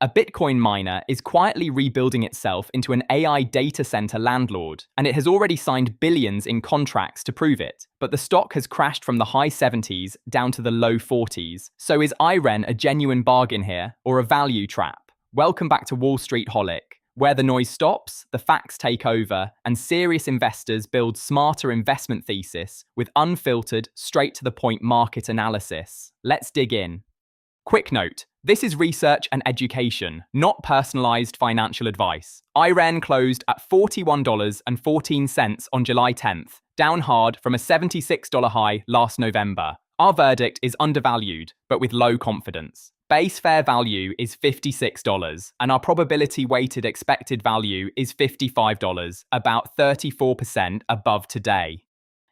A Bitcoin miner is quietly rebuilding itself into an AI data center landlord, and it has already signed billions in contracts to prove it. But the stock has crashed from the high 70s down to the low 40s. So is IREN a genuine bargain here, or a value trap? Welcome back to Wall Street Holic, where the noise stops, the facts take over, and serious investors build smarter investment thesis with unfiltered, straight-to-the-point market analysis. Let's dig in. Quick note, this is research and education, not personalized financial advice. IREN closed at $41.14 on July 10th, down hard from a $76 high last November. Our verdict is undervalued, but with low confidence. Base fair value is $56, and our probability-weighted expected value is $55, about 34% above today.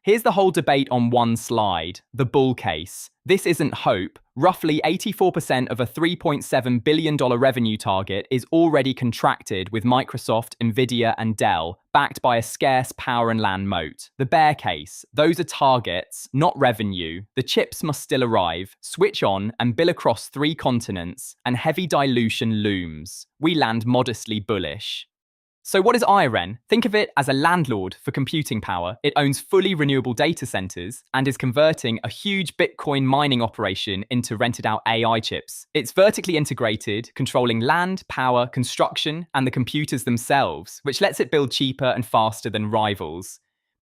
Here's the whole debate on one slide, the bull case. This isn't hope. Roughly 84% of a $3.7 billion revenue target is already contracted with Microsoft, NVIDIA, and Dell, backed by a scarce power and land moat. The bear case, those are targets, not revenue. The chips must still arrive, switch on, and bill across 3 continents, and heavy dilution looms. We land modestly bullish. So what is IREN? Think of it as a landlord for computing power. It owns fully renewable data centers and is converting a huge Bitcoin mining operation into rented out AI chips. It's vertically integrated, controlling land, power, construction, and the computers themselves, which lets it build cheaper and faster than rivals.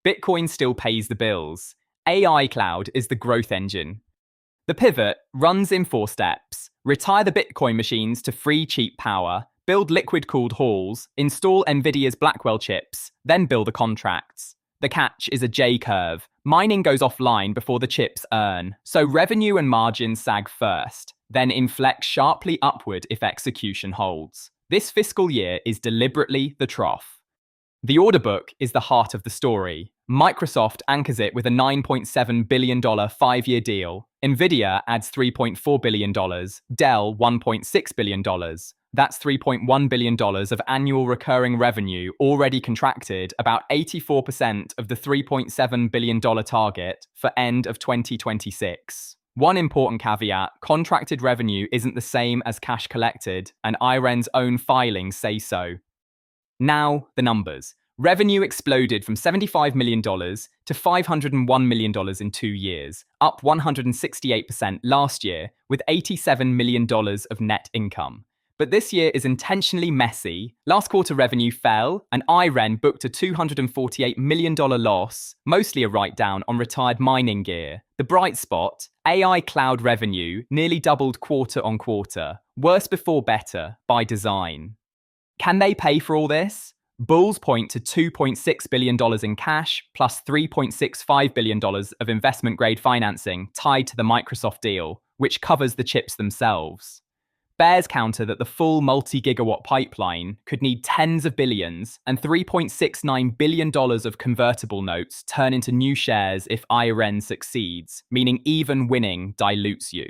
Bitcoin still pays the bills. AI cloud is the growth engine. The pivot runs in 4 steps. Retire the Bitcoin machines to free cheap power, build liquid-cooled halls, install NVIDIA's Blackwell chips, then build the contracts. The catch is a J-curve. Mining goes offline before the chips earn, so revenue and margins sag first, then inflect sharply upward if execution holds. This fiscal year is deliberately the trough. The order book is the heart of the story. Microsoft anchors it with a $9.7 billion 5-year deal. NVIDIA adds $3.4 billion, Dell $1.6 billion. That's $3.1 billion of annual recurring revenue already contracted, about 84% of the $3.7 billion target for end of 2026. One important caveat, contracted revenue isn't the same as cash collected, and IREN's own filings say so. Now, the numbers. Revenue exploded from $75 million to $501 million in 2 years, up 168% last year, with $87 million of net income. But this year is intentionally messy. Last quarter revenue fell, and IREN booked a $248 million loss, mostly a write-down on retired mining gear. The bright spot, AI cloud revenue, nearly doubled quarter on quarter. Worse before better, by design. Can they pay for all this? Bulls point to $2.6 billion in cash, plus $3.65 billion of investment-grade financing tied to the Microsoft deal, which covers the chips themselves. Bears counter that the full multi-gigawatt pipeline could need tens of billions, and $3.69 billion of convertible notes turn into new shares if IREN succeeds, meaning even winning dilutes you.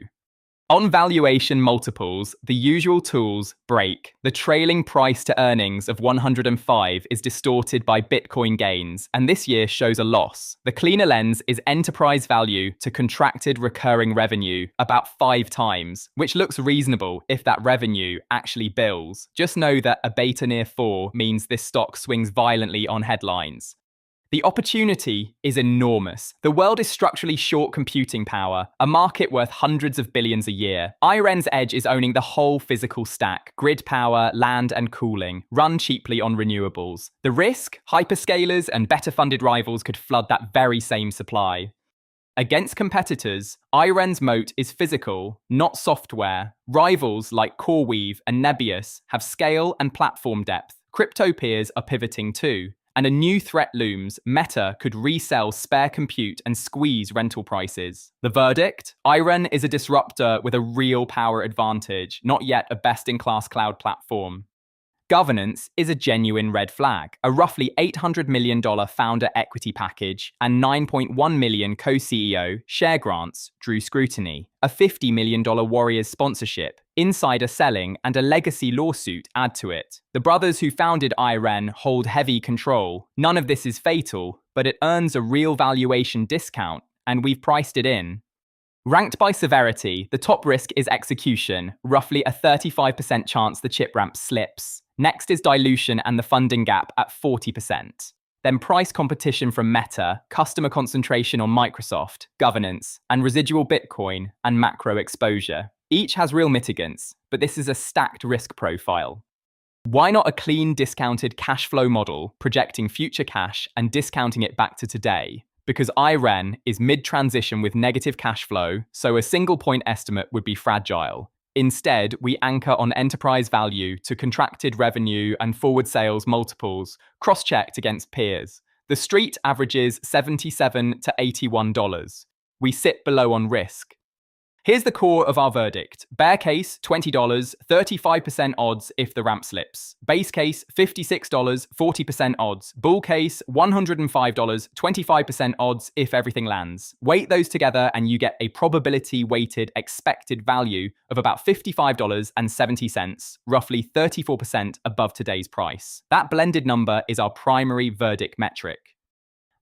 On valuation multiples, the usual tools break. The trailing price to earnings of 105 is distorted by Bitcoin gains, and this year shows a loss. The cleaner lens is enterprise value to contracted recurring revenue, about 5 times, which looks reasonable if that revenue actually bills. Just know that a beta near 4 means this stock swings violently on headlines. The opportunity is enormous. The world is structurally short computing power, a market worth hundreds of billions a year. IREN's edge is owning the whole physical stack, grid power, land and cooling, run cheaply on renewables. The risk? Hyperscalers and better funded rivals could flood that very same supply. Against competitors, IREN's moat is physical, not software. Rivals like CoreWeave and Nebius have scale and platform depth. Crypto peers are pivoting too. And a new threat looms. Meta could resell spare compute and squeeze rental prices. The verdict? IREN is a disruptor with a real power advantage, not yet a best-in-class cloud platform. Governance is a genuine red flag. A roughly $800 million founder equity package and $9.1 million co-CEO share grants drew scrutiny. A $50 million Warriors sponsorship, insider selling, and a legacy lawsuit add to it. The brothers who founded IREN hold heavy control. None of this is fatal, but it earns a real valuation discount, and we've priced it in. Ranked by severity, the top risk is execution, roughly a 35% chance the chip ramp slips. Next is dilution and the funding gap at 40%. Then price competition from Meta, customer concentration on Microsoft, governance, and residual Bitcoin and macro exposure. Each has real mitigants, but this is a stacked risk profile. Why not a clean, discounted cash flow model, projecting future cash and discounting it back to today? Because IREN is mid-transition with negative cash flow, so a single point estimate would be fragile. Instead, we anchor on enterprise value to contracted revenue and forward sales multiples, cross-checked against peers. The street averages $77 to $81. We sit below on risk. Here's the core of our verdict. Bear case, $20, 35% odds if the ramp slips. Base case, $56, 40% odds. Bull case, $105, 25% odds if everything lands. Weight those together and you get a probability-weighted expected value of about $55.70, roughly 34% above today's price. That blended number is our primary verdict metric.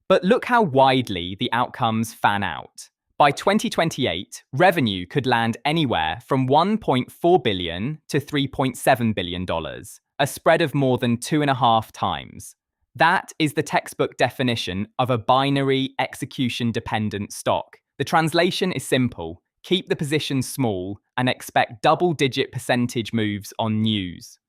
But look how widely the outcomes fan out. By 2028, revenue could land anywhere from $1.4 billion to $3.7 billion, a spread of more than 2.5 times. That is the textbook definition of a binary execution-dependent stock. The translation is simple. Keep the position small and expect double-digit percentage moves on news.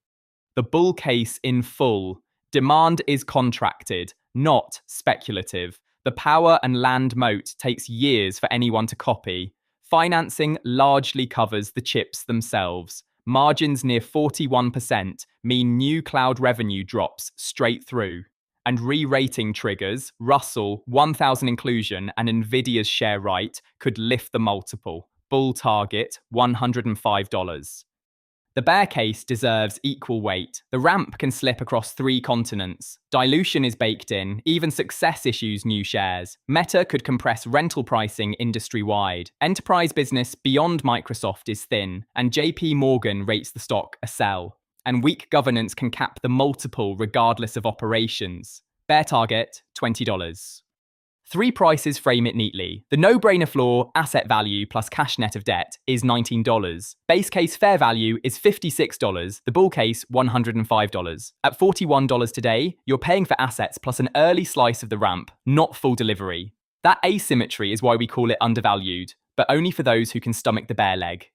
The bull case in full. Demand is contracted, not speculative. The power and land moat takes years for anyone to copy. Financing largely covers the chips themselves. Margins near 41% mean new cloud revenue drops straight through. And re-rating triggers, Russell, 1000 inclusion, and NVIDIA's share right could lift the multiple. Bull target, $105. The bear case deserves equal weight. The ramp can slip across 3 continents. Dilution is baked in. Even success issues new shares. Meta could compress rental pricing industry-wide. Enterprise business beyond Microsoft is thin, and JP Morgan rates the stock a sell. And weak governance can cap the multiple regardless of operations. Bear target, $20. 3 prices frame it neatly. The no-brainer floor, asset value plus cash net of debt, is $19. Base case fair value is $56. The bull case, $105. At $41 today, you're paying for assets plus an early slice of the ramp, not full delivery. That asymmetry is why we call it undervalued, but only for those who can stomach the bear leg.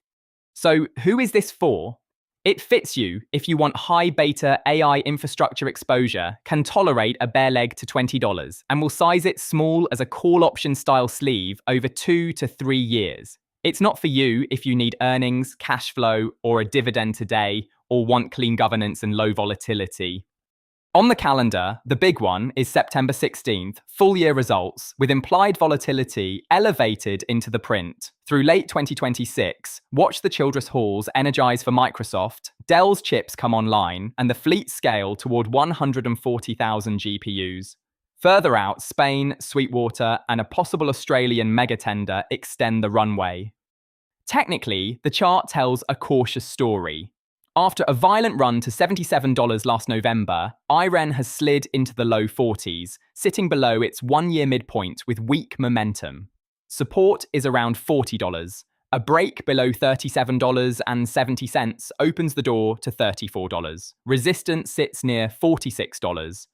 So who is this for? It fits you if you want high beta AI infrastructure exposure, can tolerate a bear leg to $20, and will size it small as a call option style sleeve over 2 to 3 years. It's not for you if you need earnings, cash flow, or a dividend today, or want clean governance and low volatility. On the calendar, the big one is September 16th, full year results, with implied volatility elevated into the print. Through late 2026, watch the Childress halls energize for Microsoft, Dell's chips come online, and the fleet scale toward 140,000 GPUs. Further out, Spain, Sweetwater, and a possible Australian megatender extend the runway. Technically, the chart tells a cautious story. After a violent run to $77 last November, IREN has slid into the low 40s, sitting below its 1-year midpoint with weak momentum. Support is around $40. A break below $37.70 opens the door to $34. Resistance sits near $46.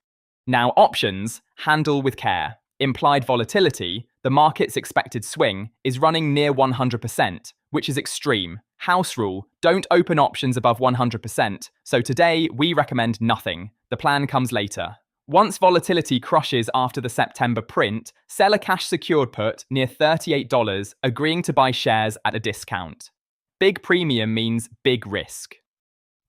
Now options, handle with care. Implied volatility, the market's expected swing, is running near 100%, which is extreme. House rule, don't open options above 100%, so today we recommend nothing. The plan comes later. Once volatility crushes after the September print, sell a cash secured put near $38, agreeing to buy shares at a discount. Big premium means big risk.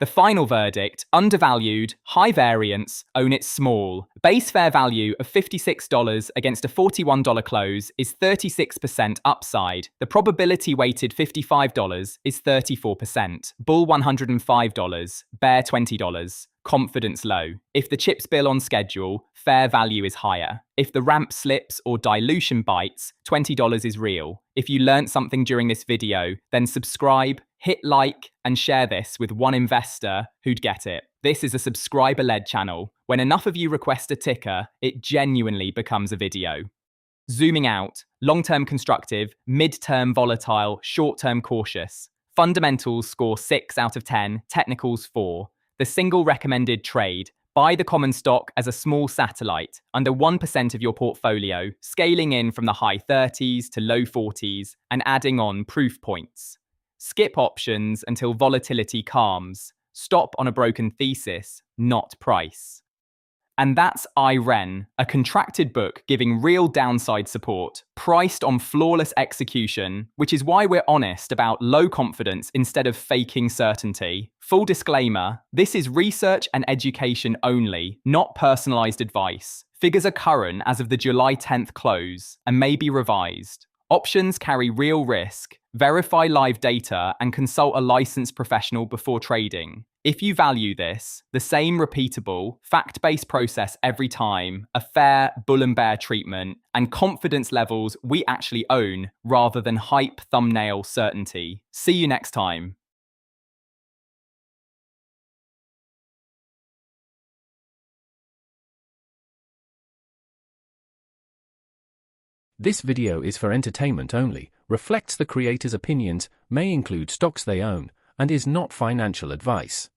The final verdict, undervalued, high variance, own it small. Base fair value of $56 against a $41 close is 36% upside. The probability weighted $55 is 34%. Bull $105, bear $20. Confidence low. If the chips bill on schedule, fair value is higher. If the ramp slips or dilution bites, $20 is real. If you learned something during this video, then subscribe, hit like, and share this with one investor who'd get it. This is a subscriber-led channel. When enough of you request a ticker, it genuinely becomes a video. Zooming out, long-term constructive, mid-term volatile, short-term cautious. Fundamentals score 6 out of 10, technicals 4. The single recommended trade: buy the common stock as a small satellite, under 1% of your portfolio, scaling in from the high 30s to low 40s and adding on proof points. Skip options until volatility calms. Stop on a broken thesis, not price. And that's IREN, a contracted book giving real downside support, priced on flawless execution, which is why we're honest about low confidence instead of faking certainty. Full disclaimer, this is research and education only, not personalized advice. Figures are current as of the July 10th close and may be revised. Options carry real risk. Verify live data and consult a licensed professional before trading. If you value this, the same repeatable, fact-based process every time, a fair bull and bear treatment, and confidence levels we actually own rather than hype thumbnail certainty. See you next time. This video is for entertainment only, reflects the creator's opinions, may include stocks they own, and is not financial advice.